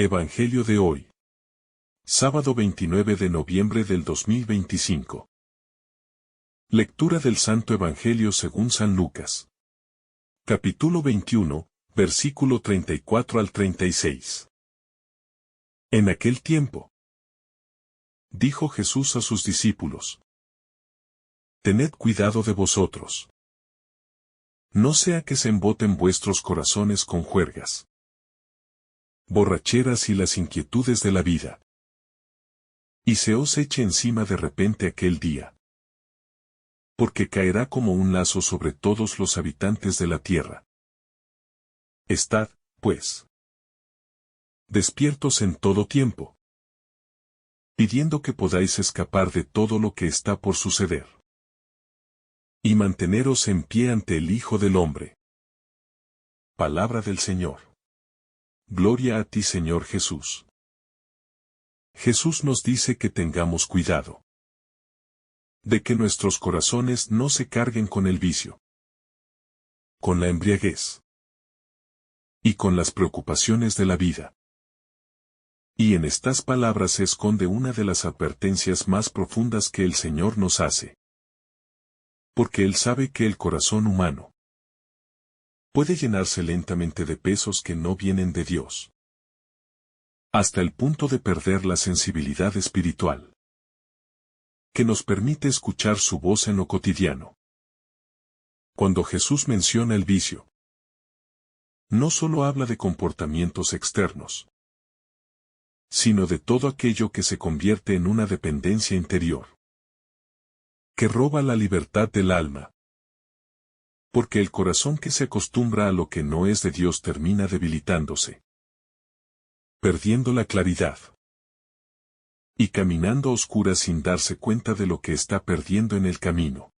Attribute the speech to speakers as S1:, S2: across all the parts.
S1: Evangelio de hoy. Sábado 29 de noviembre del 2025. Lectura del Santo Evangelio según San Lucas. Capítulo 21, versículo 34 al 36. En aquel tiempo, dijo Jesús a sus discípulos: Tened cuidado de vosotros. No sea que se emboten vuestros corazones con juergas, borracheras y las inquietudes de la vida, y se os eche encima de repente aquel día, porque caerá como un lazo sobre todos los habitantes de la tierra. Estad, pues, despiertos en todo tiempo, pidiendo que podáis escapar de todo lo que está por suceder, y manteneros en pie ante el Hijo del Hombre. Palabra del Señor. Gloria a ti, Señor Jesús. Jesús nos dice que tengamos cuidado de que nuestros corazones no se carguen con el vicio, con la embriaguez y con las preocupaciones de la vida. Y en estas palabras se esconde una de las advertencias más profundas que el Señor nos hace. Porque Él sabe que el corazón humano puede llenarse lentamente de pesos que no vienen de Dios, hasta el punto de perder la sensibilidad espiritual que nos permite escuchar su voz en lo cotidiano. Cuando Jesús menciona el vicio, no solo habla de comportamientos externos, sino de todo aquello que se convierte en una dependencia interior, que roba la libertad del alma. Porque el corazón que se acostumbra a lo que no es de Dios termina debilitándose, perdiendo la claridad, y caminando a oscuras sin darse cuenta de lo que está perdiendo en el camino.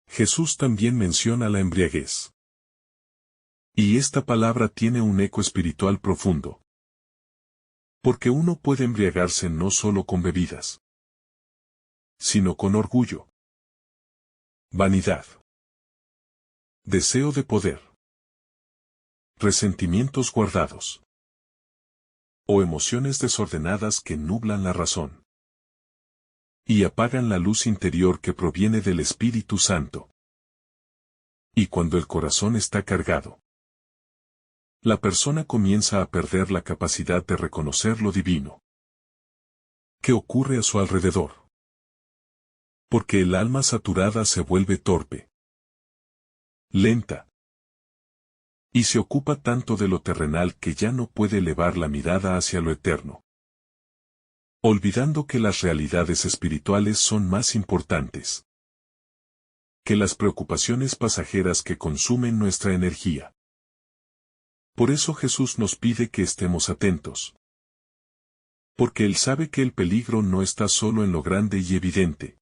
S1: Jesús también menciona la embriaguez. Y esta palabra tiene un eco espiritual profundo. Porque uno puede embriagarse no solo con bebidas, sino con orgullo, vanidad, deseo de poder, resentimientos guardados, o emociones desordenadas que nublan la razón y apagan la luz interior que proviene del Espíritu Santo. Y cuando el corazón está cargado, la persona comienza a perder la capacidad de reconocer lo divino que ocurre a su alrededor. Porque el alma saturada se vuelve torpe, lenta, y se ocupa tanto de lo terrenal que ya no puede elevar la mirada hacia lo eterno, olvidando que las realidades espirituales son más importantes que las preocupaciones pasajeras que consumen nuestra energía. Por eso Jesús nos pide que estemos atentos, porque Él sabe que el peligro no está solo en lo grande y evidente,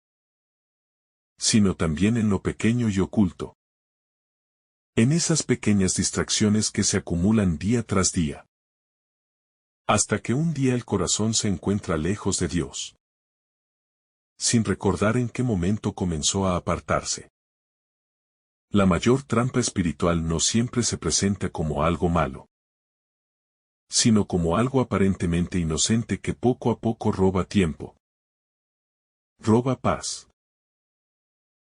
S1: sino también en lo pequeño y oculto, en esas pequeñas distracciones que se acumulan día tras día, hasta que un día el corazón se encuentra lejos de Dios, sin recordar en qué momento comenzó a apartarse. La mayor trampa espiritual no siempre se presenta como algo malo, sino como algo aparentemente inocente que poco a poco roba tiempo, roba paz,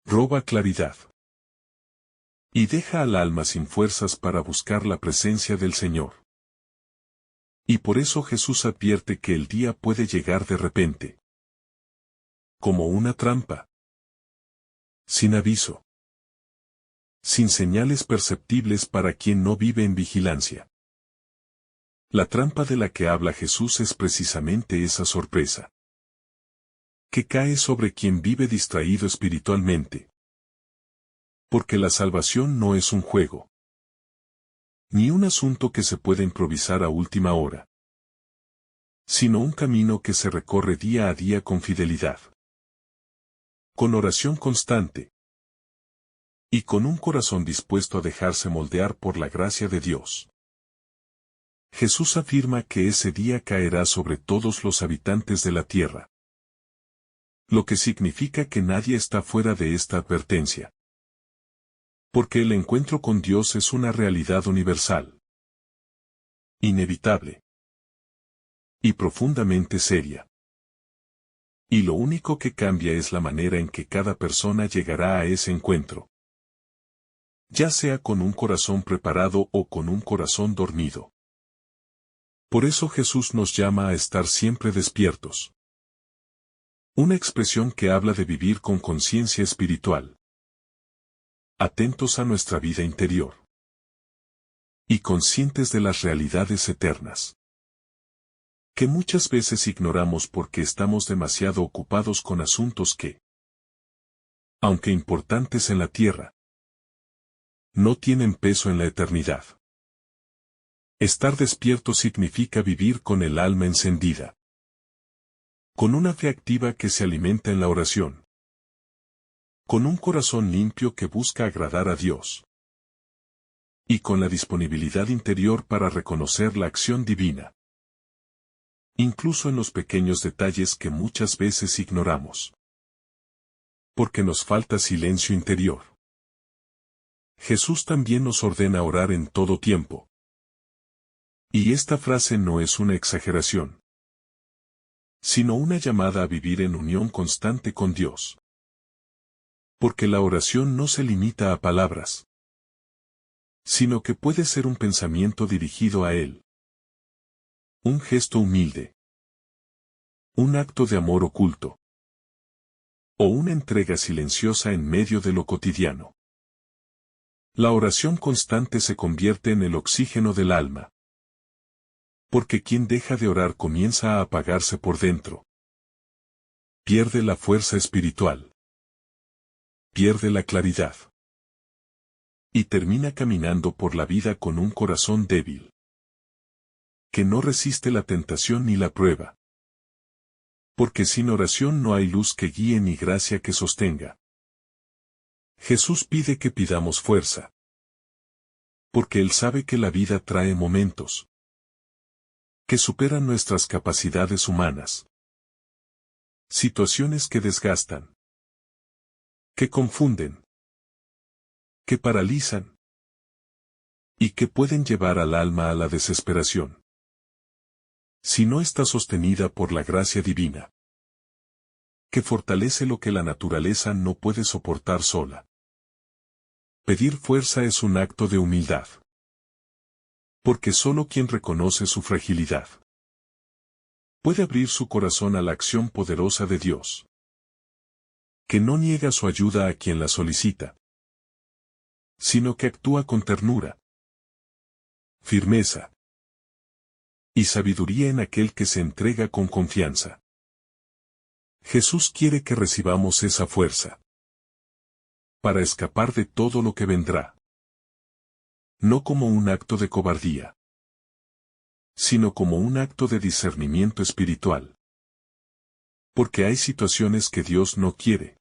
S1: roba claridad, y deja al alma sin fuerzas para buscar la presencia del Señor. Y por eso Jesús advierte que el día puede llegar de repente, como una trampa, sin aviso, sin señales perceptibles para quien no vive en vigilancia. La trampa de la que habla Jesús es precisamente esa sorpresa, que cae sobre quien vive distraído espiritualmente. Porque la salvación no es un juego, ni un asunto que se puede improvisar a última hora, sino un camino que se recorre día a día con fidelidad, con oración constante, y con un corazón dispuesto a dejarse moldear por la gracia de Dios. Jesús afirma que ese día caerá sobre todos los habitantes de la tierra, lo que significa que nadie está fuera de esta advertencia. Porque el encuentro con Dios es una realidad universal, inevitable, y profundamente seria. Y lo único que cambia es la manera en que cada persona llegará a ese encuentro. Ya sea con un corazón preparado o con un corazón dormido. Por eso Jesús nos llama a estar siempre despiertos. Una expresión que habla de vivir con conciencia espiritual. Atentos a nuestra vida interior. Y conscientes de las realidades eternas. Que muchas veces ignoramos porque estamos demasiado ocupados con asuntos que, aunque importantes en la tierra, no tienen peso en la eternidad. Estar despierto significa vivir con el alma encendida. Con una fe activa que se alimenta en la oración. Con un corazón limpio que busca agradar a Dios. Y con la disponibilidad interior para reconocer la acción divina. Incluso en los pequeños detalles que muchas veces ignoramos. Porque nos falta silencio interior. Jesús también nos ordena orar en todo tiempo. Y esta frase no es una exageración, sino una llamada a vivir en unión constante con Dios. Porque la oración no se limita a palabras, sino que puede ser un pensamiento dirigido a Él. Un gesto humilde. Un acto de amor oculto. O una entrega silenciosa en medio de lo cotidiano. La oración constante se convierte en el oxígeno del alma. Porque quien deja de orar comienza a apagarse por dentro. Pierde la fuerza espiritual. Pierde la claridad. Y termina caminando por la vida con un corazón débil. Que no resiste la tentación ni la prueba. Porque sin oración no hay luz que guíe ni gracia que sostenga. Jesús pide que pidamos fuerza. Porque Él sabe que la vida trae momentos que superan nuestras capacidades humanas. Situaciones que desgastan. Que confunden. Que paralizan. Y que pueden llevar al alma a la desesperación. Si no está sostenida por la gracia divina. Que fortalece lo que la naturaleza no puede soportar sola. Pedir fuerza es un acto de humildad. Porque solo quien reconoce su fragilidad puede abrir su corazón a la acción poderosa de Dios. Que no niega su ayuda a quien la solicita, sino que actúa con ternura, firmeza y sabiduría en aquel que se entrega con confianza. Jesús quiere que recibamos esa fuerza para escapar de todo lo que vendrá. No como un acto de cobardía, sino como un acto de discernimiento espiritual. Porque hay situaciones que Dios no quiere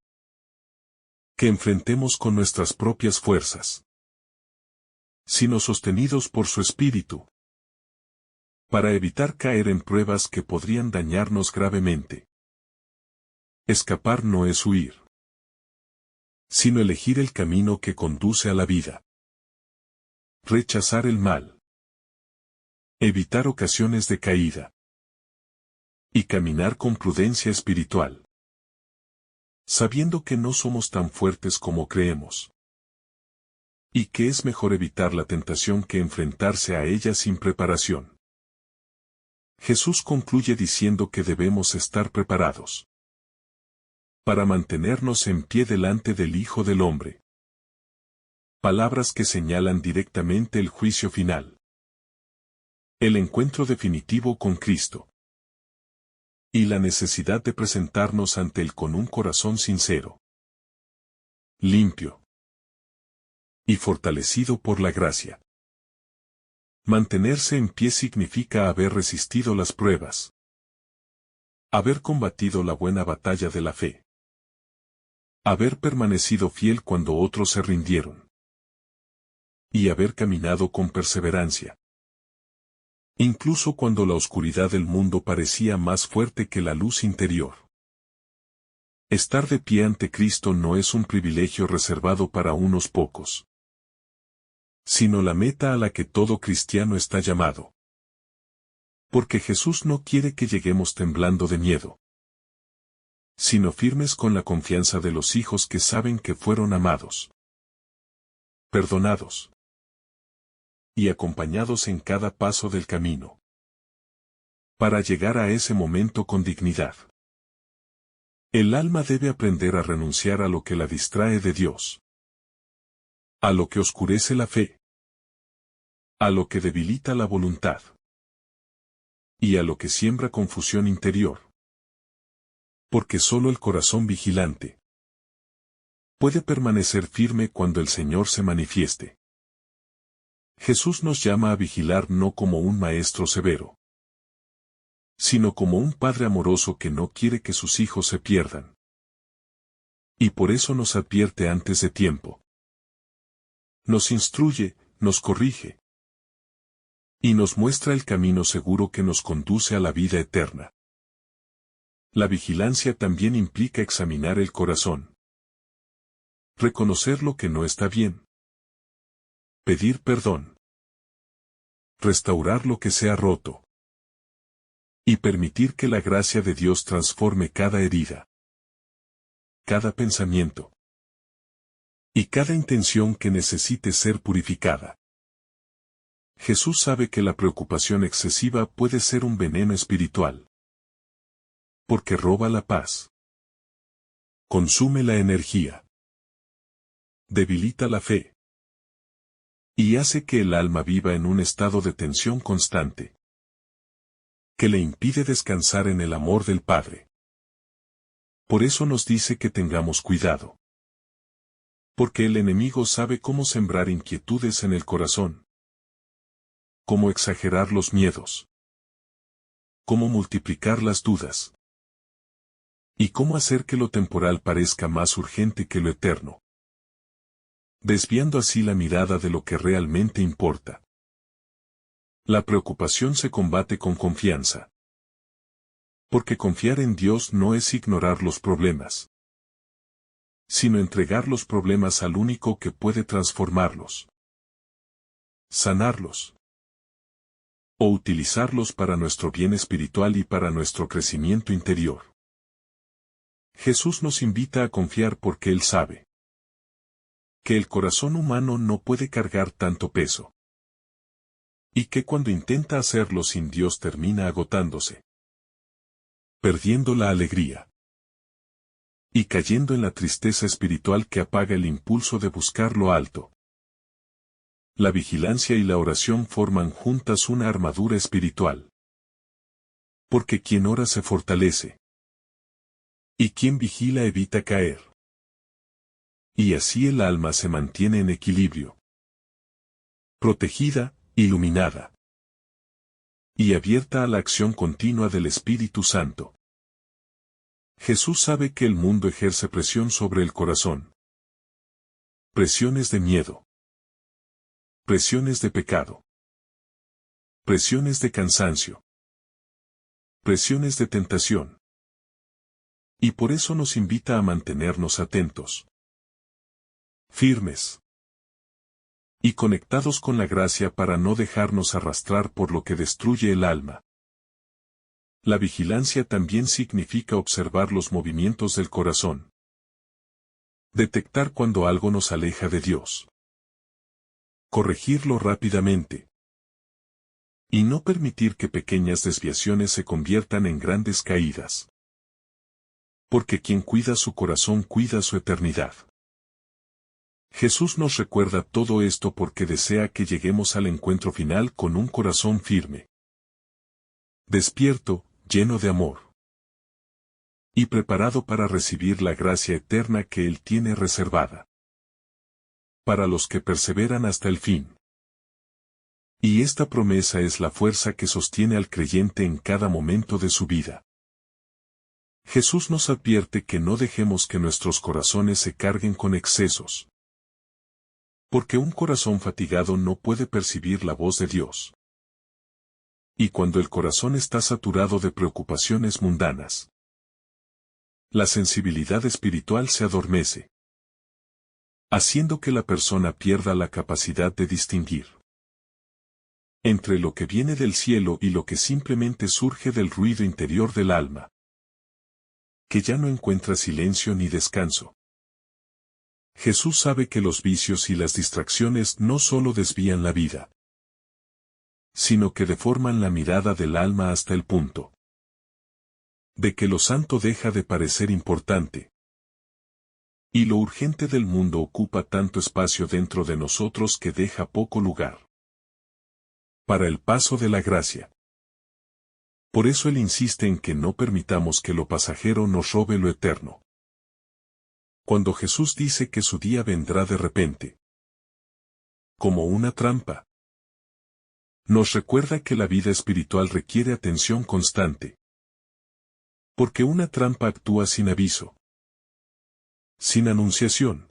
S1: que enfrentemos con nuestras propias fuerzas, sino sostenidos por su Espíritu, para evitar caer en pruebas que podrían dañarnos gravemente. Escapar no es huir, sino elegir el camino que conduce a la vida. Rechazar el mal. Evitar ocasiones de caída. Y caminar con prudencia espiritual. Sabiendo que no somos tan fuertes como creemos. Y que es mejor evitar la tentación que enfrentarse a ella sin preparación. Jesús concluye diciendo que debemos estar preparados para mantenernos en pie delante del Hijo del Hombre. Palabras que señalan directamente el juicio final. El encuentro definitivo con Cristo. Y la necesidad de presentarnos ante Él con un corazón sincero, limpio y fortalecido por la gracia. Mantenerse en pie significa haber resistido las pruebas, haber combatido la buena batalla de la fe, haber permanecido fiel cuando otros se rindieron, y haber caminado con perseverancia. Incluso cuando la oscuridad del mundo parecía más fuerte que la luz interior. Estar de pie ante Cristo no es un privilegio reservado para unos pocos, sino la meta a la que todo cristiano está llamado. Porque Jesús no quiere que lleguemos temblando de miedo, sino firmes con la confianza de los hijos que saben que fueron amados, perdonados y acompañados en cada paso del camino, para llegar a ese momento con dignidad. El alma debe aprender a renunciar a lo que la distrae de Dios, a lo que oscurece la fe, a lo que debilita la voluntad y a lo que siembra confusión interior. Porque solo el corazón vigilante puede permanecer firme cuando el Señor se manifieste. Jesús nos llama a vigilar no como un maestro severo, sino como un padre amoroso que no quiere que sus hijos se pierdan. Y por eso nos advierte antes de tiempo. Nos instruye, nos corrige y nos muestra el camino seguro que nos conduce a la vida eterna. La vigilancia también implica examinar el corazón, reconocer lo que no está bien, pedir perdón, restaurar lo que se ha roto y permitir que la gracia de Dios transforme cada herida, cada pensamiento y cada intención que necesite ser purificada. Jesús sabe que la preocupación excesiva puede ser un veneno espiritual, porque roba la paz, consume la energía, debilita la fe y hace que el alma viva en un estado de tensión constante, que le impide descansar en el amor del Padre. Por eso nos dice que tengamos cuidado, porque el enemigo sabe cómo sembrar inquietudes en el corazón, cómo exagerar los miedos, cómo multiplicar las dudas, y cómo hacer que lo temporal parezca más urgente que lo eterno, desviando así la mirada de lo que realmente importa. La preocupación se combate con confianza, porque confiar en Dios no es ignorar los problemas, sino entregar los problemas al único que puede transformarlos, sanarlos, o utilizarlos para nuestro bien espiritual y para nuestro crecimiento interior. Jesús nos invita a confiar porque Él sabe que el corazón humano no puede cargar tanto peso, y que cuando intenta hacerlo sin Dios termina agotándose, perdiendo la alegría y cayendo en la tristeza espiritual que apaga el impulso de buscar lo alto. La vigilancia y la oración forman juntas una armadura espiritual, porque quien ora se fortalece, y quien vigila evita caer. Y así el alma se mantiene en equilibrio, protegida, iluminada y abierta a la acción continua del Espíritu Santo. Jesús sabe que el mundo ejerce presión sobre el corazón. Presiones de miedo, presiones de pecado, presiones de cansancio, presiones de tentación. Y por eso nos invita a mantenernos atentos, firmes y conectados con la gracia para no dejarnos arrastrar por lo que destruye el alma. La vigilancia también significa observar los movimientos del corazón, detectar cuando algo nos aleja de Dios, corregirlo rápidamente, y no permitir que pequeñas desviaciones se conviertan en grandes caídas. Porque quien cuida su corazón cuida su eternidad. Jesús nos recuerda todo esto porque desea que lleguemos al encuentro final con un corazón firme, despierto, lleno de amor, y preparado para recibir la gracia eterna que Él tiene reservada para los que perseveran hasta el fin. Y esta promesa es la fuerza que sostiene al creyente en cada momento de su vida. Jesús nos advierte que no dejemos que nuestros corazones se carguen con excesos, porque un corazón fatigado no puede percibir la voz de Dios. Y cuando el corazón está saturado de preocupaciones mundanas, la sensibilidad espiritual se adormece, haciendo que la persona pierda la capacidad de distinguir entre lo que viene del cielo y lo que simplemente surge del ruido interior del alma, que ya no encuentra silencio ni descanso. Jesús sabe que los vicios y las distracciones no solo desvían la vida, sino que deforman la mirada del alma hasta el punto de que lo santo deja de parecer importante. Y lo urgente del mundo ocupa tanto espacio dentro de nosotros que deja poco lugar para el paso de la gracia. Por eso él insiste en que no permitamos que lo pasajero nos robe lo eterno. Cuando Jesús dice que su día vendrá de repente, como una trampa, nos recuerda que la vida espiritual requiere atención constante. Porque una trampa actúa sin aviso, sin anunciación,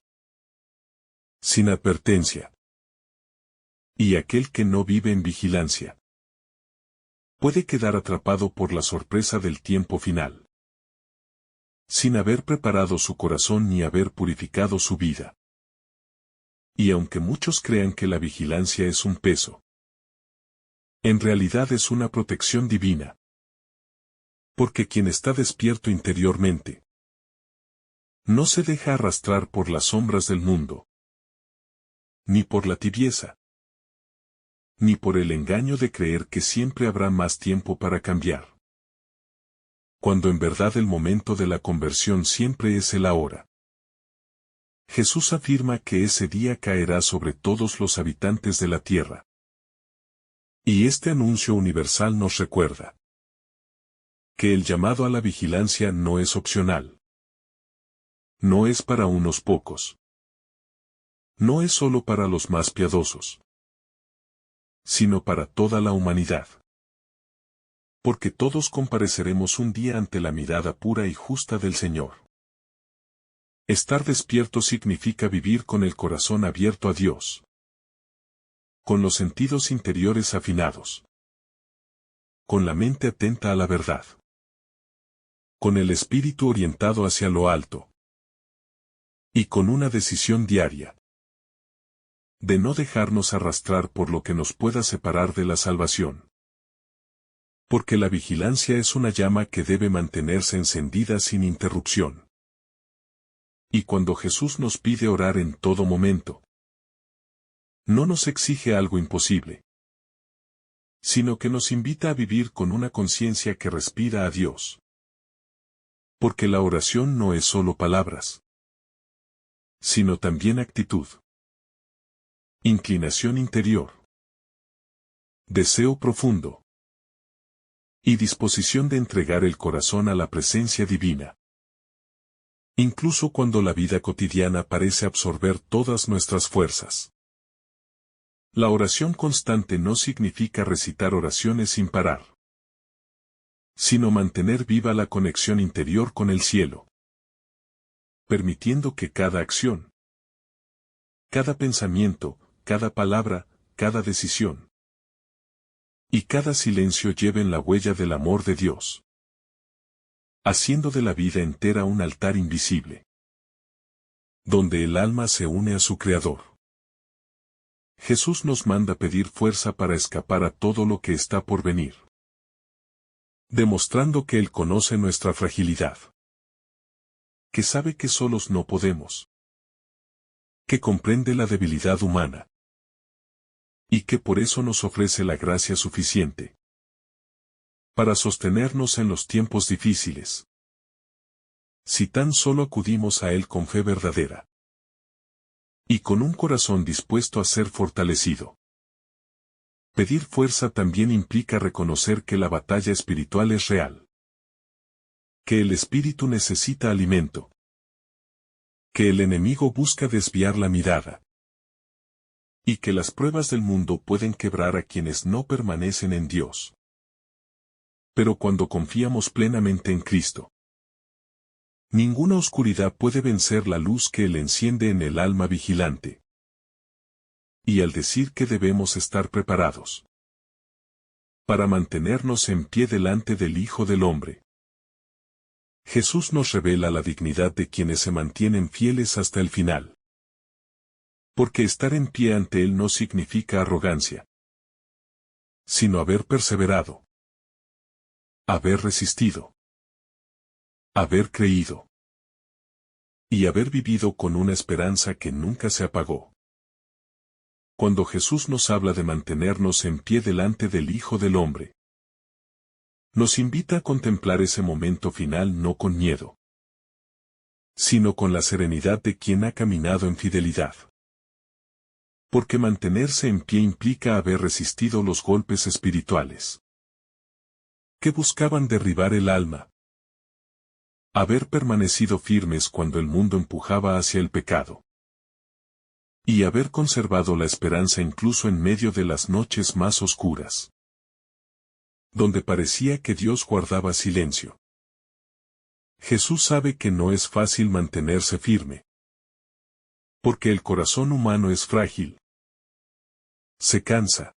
S1: sin advertencia. Y aquel que no vive en vigilancia puede quedar atrapado por la sorpresa del tiempo final, sin haber preparado su corazón ni haber purificado su vida. Y aunque muchos crean que la vigilancia es un peso, en realidad es una protección divina. Porque quien está despierto interiormente no se deja arrastrar por las sombras del mundo, ni por la tibieza, ni por el engaño de creer que siempre habrá más tiempo para cambiar, cuando en verdad el momento de la conversión siempre es el ahora. Jesús afirma que ese día caerá sobre todos los habitantes de la tierra. Y este anuncio universal nos recuerda que el llamado a la vigilancia no es opcional. No es para unos pocos. No es solo para los más piadosos, sino para toda la humanidad. Porque todos compareceremos un día ante la mirada pura y justa del Señor. Estar despierto significa vivir con el corazón abierto a Dios, con los sentidos interiores afinados, con la mente atenta a la verdad, con el espíritu orientado hacia lo alto, y con una decisión diaria de no dejarnos arrastrar por lo que nos pueda separar de la salvación. Porque la vigilancia es una llama que debe mantenerse encendida sin interrupción. Y cuando Jesús nos pide orar en todo momento, no nos exige algo imposible, sino que nos invita a vivir con una conciencia que respira a Dios. Porque la oración no es solo palabras, sino también actitud, inclinación interior, deseo profundo y disposición de entregar el corazón a la presencia divina. Incluso cuando la vida cotidiana parece absorber todas nuestras fuerzas. La oración constante no significa recitar oraciones sin parar, sino mantener viva la conexión interior con el cielo, permitiendo que cada acción, cada pensamiento, cada palabra, cada decisión y cada silencio lleven la huella del amor de Dios, haciendo de la vida entera un altar invisible, donde el alma se une a su Creador. Jesús nos manda pedir fuerza para escapar a todo lo que está por venir, demostrando que Él conoce nuestra fragilidad, que sabe que solos no podemos, que comprende la debilidad humana, y que por eso nos ofrece la gracia suficiente para sostenernos en los tiempos difíciles. Si tan solo acudimos a Él con fe verdadera y con un corazón dispuesto a ser fortalecido. Pedir fuerza también implica reconocer que la batalla espiritual es real, que el espíritu necesita alimento, que el enemigo busca desviar la mirada, y que las pruebas del mundo pueden quebrar a quienes no permanecen en Dios. Pero cuando confiamos plenamente en Cristo, ninguna oscuridad puede vencer la luz que Él enciende en el alma vigilante. Y al decir que debemos estar preparados para mantenernos en pie delante del Hijo del Hombre, Jesús nos revela la dignidad de quienes se mantienen fieles hasta el final. Porque estar en pie ante Él no significa arrogancia, sino haber perseverado, haber resistido, haber creído y haber vivido con una esperanza que nunca se apagó. Cuando Jesús nos habla de mantenernos en pie delante del Hijo del Hombre, nos invita a contemplar ese momento final no con miedo, sino con la serenidad de quien ha caminado en fidelidad. Porque mantenerse en pie implica haber resistido los golpes espirituales que buscaban derribar el alma, haber permanecido firmes cuando el mundo empujaba hacia el pecado, y haber conservado la esperanza incluso en medio de las noches más oscuras, donde parecía que Dios guardaba silencio. Jesús sabe que no es fácil mantenerse firme, porque el corazón humano es frágil, se cansa,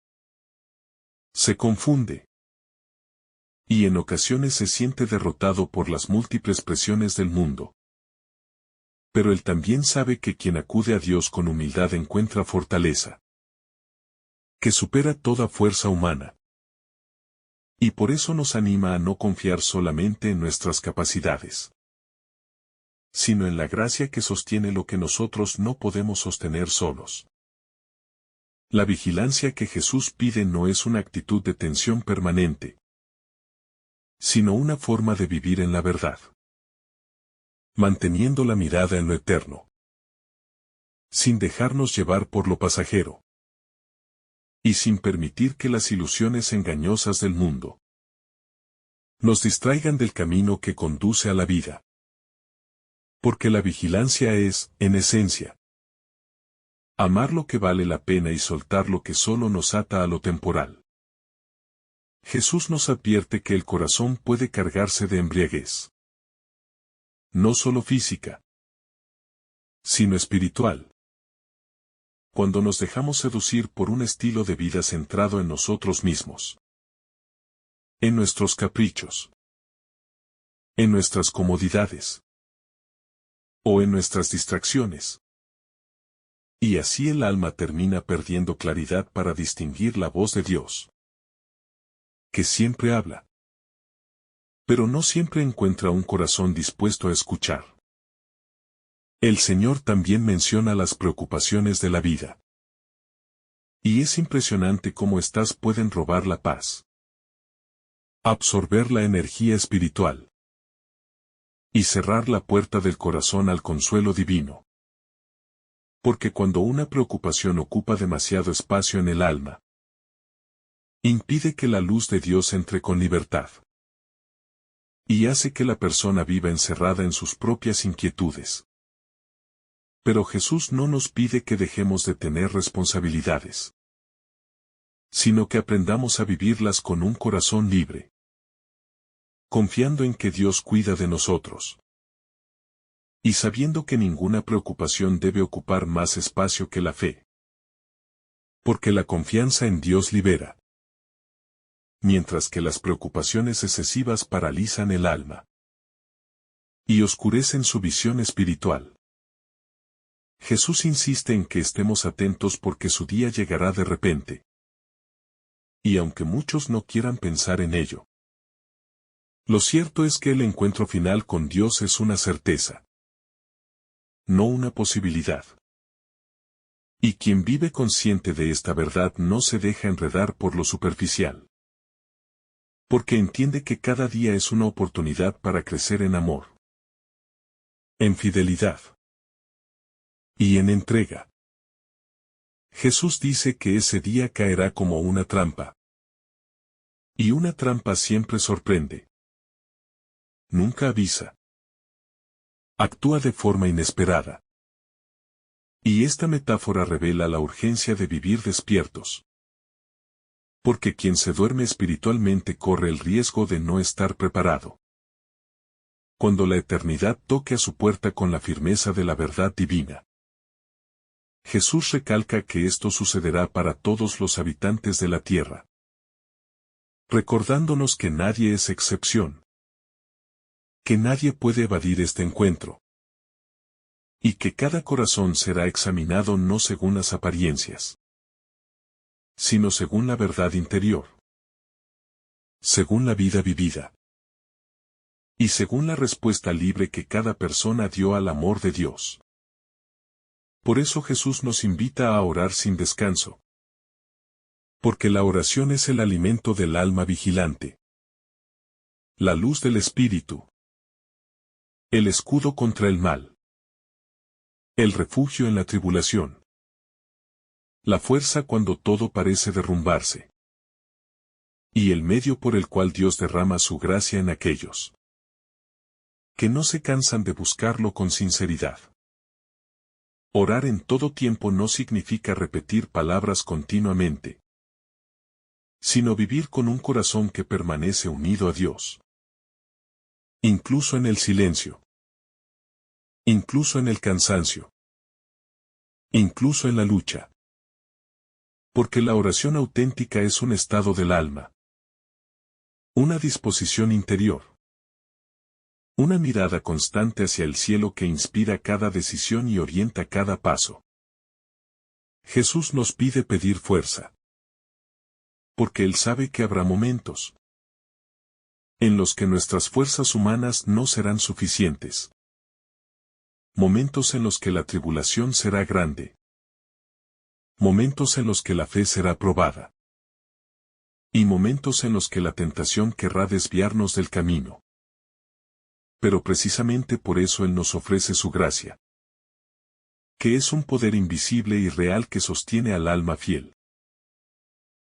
S1: se confunde, y en ocasiones se siente derrotado por las múltiples presiones del mundo. Pero él también sabe que quien acude a Dios con humildad encuentra fortaleza, que supera toda fuerza humana. Y por eso nos anima a no confiar solamente en nuestras capacidades, sino en la gracia que sostiene lo que nosotros no podemos sostener solos. La vigilancia que Jesús pide no es una actitud de tensión permanente, sino una forma de vivir en la verdad, manteniendo la mirada en lo eterno, sin dejarnos llevar por lo pasajero, y sin permitir que las ilusiones engañosas del mundo nos distraigan del camino que conduce a la vida. Porque la vigilancia es, en esencia, amar lo que vale la pena y soltar lo que solo nos ata a lo temporal. Jesús nos advierte que el corazón puede cargarse de embriaguez, no solo física, sino espiritual. Cuando nos dejamos seducir por un estilo de vida centrado en nosotros mismos, en nuestros caprichos, en nuestras comodidades, o en nuestras distracciones. Y así el alma termina perdiendo claridad para distinguir la voz de Dios, que siempre habla, pero no siempre encuentra un corazón dispuesto a escuchar. El Señor también menciona las preocupaciones de la vida. Y es impresionante cómo éstas pueden robar la paz, absorber la energía espiritual, y cerrar la puerta del corazón al consuelo divino. Porque cuando una preocupación ocupa demasiado espacio en el alma, impide que la luz de Dios entre con libertad, y hace que la persona viva encerrada en sus propias inquietudes. Pero Jesús no nos pide que dejemos de tener responsabilidades, sino que aprendamos a vivirlas con un corazón libre, confiando en que Dios cuida de nosotros, y sabiendo que ninguna preocupación debe ocupar más espacio que la fe. Porque la confianza en Dios libera, mientras que las preocupaciones excesivas paralizan el alma y oscurecen su visión espiritual. Jesús insiste en que estemos atentos porque su día llegará de repente. Y aunque muchos no quieran pensar en ello, lo cierto es que el encuentro final con Dios es una certeza, no una posibilidad. Y quien vive consciente de esta verdad no se deja enredar por lo superficial, porque entiende que cada día es una oportunidad para crecer en amor, en fidelidad y en entrega. Jesús dice que ese día caerá como una trampa. Y una trampa siempre sorprende. Nunca avisa. Actúa de forma inesperada. Y esta metáfora revela la urgencia de vivir despiertos. Porque quien se duerme espiritualmente corre el riesgo de no estar preparado. Cuando la eternidad toque a su puerta con la firmeza de la verdad divina. Jesús recalca que esto sucederá para todos los habitantes de la tierra, recordándonos que nadie es excepción, que nadie puede evadir este encuentro, y que cada corazón será examinado no según las apariencias, sino según la verdad interior. según la vida vivida. Y según la respuesta libre que cada persona dio al amor de Dios. Por eso Jesús nos invita a orar sin descanso. Porque la oración es el alimento del alma vigilante. La luz del Espíritu. El escudo contra el mal. El refugio en la tribulación. La fuerza cuando todo parece derrumbarse. Y el medio por el cual Dios derrama su gracia en aquellos que no se cansan de buscarlo con sinceridad. Orar en todo tiempo no significa repetir palabras continuamente, sino vivir con un corazón que permanece unido a Dios. Incluso en el silencio. Incluso en el cansancio. Incluso en la lucha. Porque la oración auténtica es un estado del alma. Una disposición interior. Una mirada constante hacia el cielo que inspira cada decisión y orienta cada paso. Jesús nos pide pedir fuerza. Porque Él sabe que habrá momentos en los que nuestras fuerzas humanas no serán suficientes. Momentos en los que la tribulación será grande. Momentos en los que la fe será probada. Y momentos en los que la tentación querrá desviarnos del camino. Pero precisamente por eso Él nos ofrece su gracia. Que es un poder invisible y real que sostiene al alma fiel.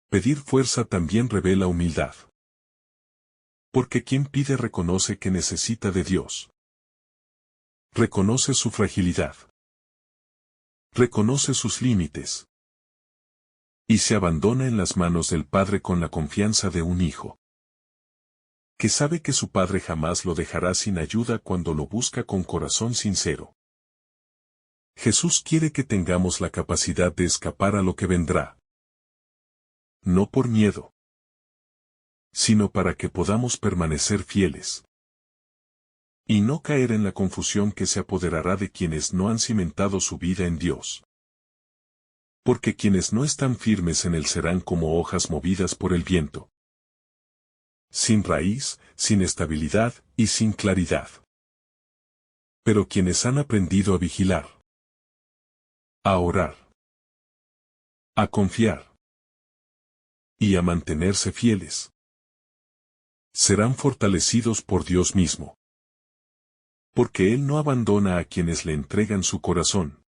S1: Pedir fuerza también revela humildad. Porque quien pide reconoce que necesita de Dios. Reconoce su fragilidad. Reconoce sus límites. Y se abandona en las manos del Padre con la confianza de un hijo. Que sabe que su Padre jamás lo dejará sin ayuda cuando lo busca con corazón sincero. Jesús quiere que tengamos la capacidad de escapar a lo que vendrá. No por miedo, sino para que podamos permanecer fieles. Y no caer en la confusión que se apoderará de quienes no han cimentado su vida en Dios. Porque quienes no están firmes en Él serán como hojas movidas por el viento. Sin raíz, sin estabilidad y sin claridad. Pero quienes han aprendido a vigilar, a orar, a confiar y a mantenerse fieles, serán fortalecidos por Dios mismo. Porque Él no abandona a quienes le entregan su corazón.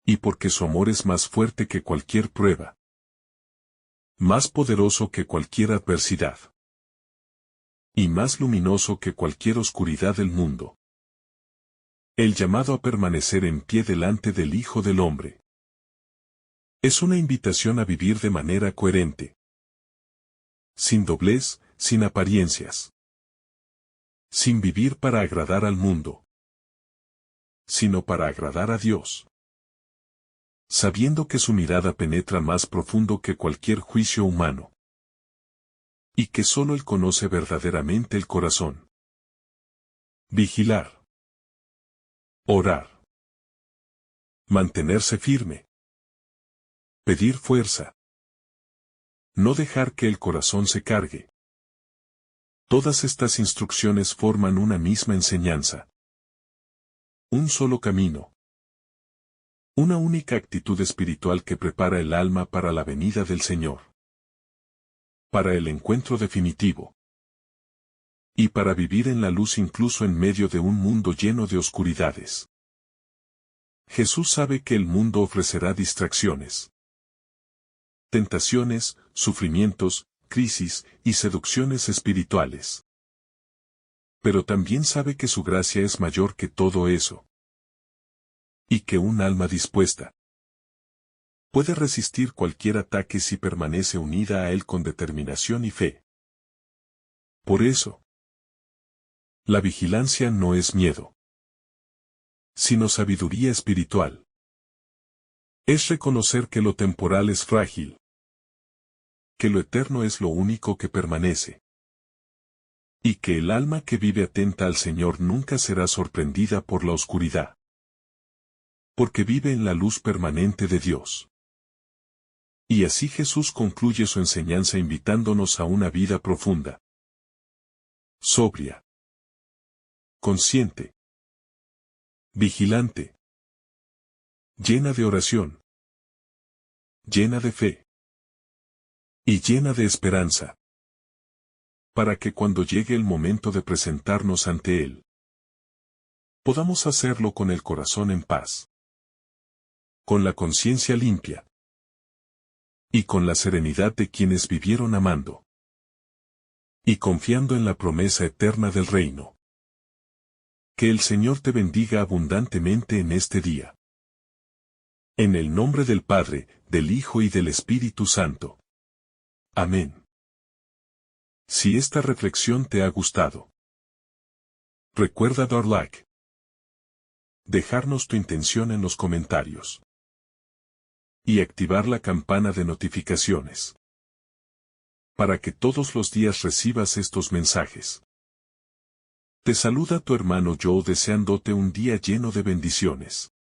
S1: Y porque su amor es más fuerte que cualquier prueba. Más poderoso que cualquier adversidad. Y más luminoso que cualquier oscuridad del mundo. El llamado a permanecer en pie delante del Hijo del Hombre. Es una invitación a vivir de manera coherente. Sin doblez, sin apariencias. Sin vivir para agradar al mundo. Sino para agradar a Dios. Sabiendo que su mirada penetra más profundo que cualquier juicio humano. Y que solo Él conoce verdaderamente el corazón. Vigilar. Orar. Mantenerse firme. Pedir fuerza. No dejar que el corazón se cargue. Todas estas instrucciones forman una misma enseñanza. Un solo camino. Una única actitud espiritual que prepara el alma para la venida del Señor. Para el encuentro definitivo. Y para vivir en la luz incluso en medio de un mundo lleno de oscuridades. Jesús sabe que el mundo ofrecerá distracciones. Tentaciones, sufrimientos, crisis y seducciones espirituales. Pero también sabe que su gracia es mayor que todo eso. Y que un alma dispuesta puede resistir cualquier ataque si permanece unida a Él con determinación y fe. Por eso, la vigilancia no es miedo, sino sabiduría espiritual. Es reconocer que lo temporal es frágil, que lo eterno es lo único que permanece, y que el alma que vive atenta al Señor nunca será sorprendida por la oscuridad. Porque vive en la luz permanente de Dios. Y así Jesús concluye su enseñanza invitándonos a una vida profunda, sobria, consciente, vigilante, llena de oración, llena de fe y llena de esperanza, para que cuando llegue el momento de presentarnos ante Él, podamos hacerlo con el corazón en paz, con la conciencia limpia y con la serenidad de quienes vivieron amando y confiando en la promesa eterna del reino. Que el Señor te bendiga abundantemente en este día. En el nombre del Padre, del Hijo y del Espíritu Santo. Amén. Si esta reflexión te ha gustado, recuerda dar like, dejarnos tu intención en los comentarios y activar la campana de notificaciones para que todos los días recibas estos mensajes. Te saluda tu hermano Joe deseándote un día lleno de bendiciones.